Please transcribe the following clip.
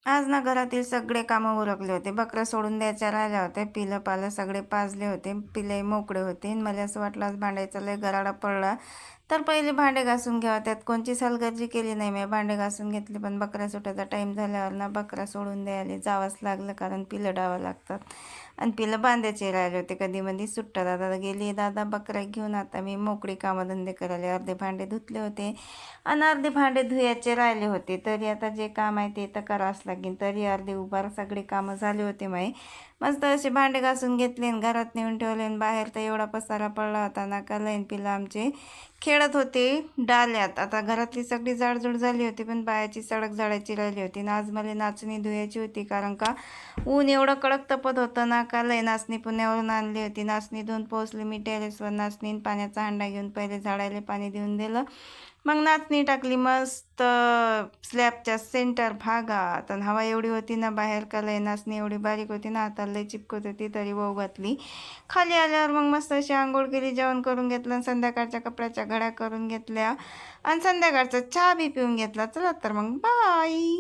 आज ना घरातील सगळे कामं उरकले होते. बकऱ्या सोडून द्यायच्या राहिल्या होत्या. पिलं-पालं सगळे पाजले होते. पिले मोकळे होते. मला असं वाटलं आज भांड्याचा लय गराडा पडला. तर पहिले भांडे घासून घ्यावं. त्यात कोणचीच हलगर्जी केली नाही मी. भांडे घासून घेतले. पण बकऱ्या सुटायचा टाईम झाल्यावर ना बकऱ्या सोडून द्यायला जावंच लागलं. कारण पिलं डावं लागतात. आणि पिलं बांधायचे राहिले होते. कधी-मधी सुट्टा दादा गेली. दादा बकऱ्या घेऊन आता मी मोकळी कामधंदे करायला. अर्धे भांडे धुतले होते आणि अर्धे भांडे धुयाचे राहिले होते. तरी आता जे काम आहे ते तर करावंच लागेल. तरी अर्धे उभार सगळे कामं झाले होते माई. मस्त असे भांडे घासून घेतले आणि घरात नेऊन ठेवले आणि बाहेर तर एवढा पसारा पडला होता ना का लईन पिलं आमचे खेळत होते डाल्यात. आता घरातली सगळी जाडजूड झाली होती पण बायाची सडक झाडायची राहिली होती ना. आज मला नाचणी धुयाची होती कारण का ऊन एवढं कडक तपत होतं ना का लय. नाचणी पुण्यावरून आणली होती. नाचणी धुवून पोहोचली मी टेरेसवर. नाचणी पाण्याचा हांडा घेऊन पहिले झाडायला पाणी देऊन दिलं. मग नाचणी टाकली मस्त स्लॅबच्या सेंटर भागात. आणि हवा एवढी होती ना बाहेर का लय. नाचणी एवढी बारीक होती ना हाताला लय चिपकत होती. तरी वाहू घातली. खाली आल्यावर मग मस्त अशी आंघोळ केली. जेवण करून घेतलं आणि संध्याकाळच्या कपड्याच्या घड्या करून घेतल्या आणि संध्याकाळचा चहा बी पिऊन घेतला. चला तर मग बाय.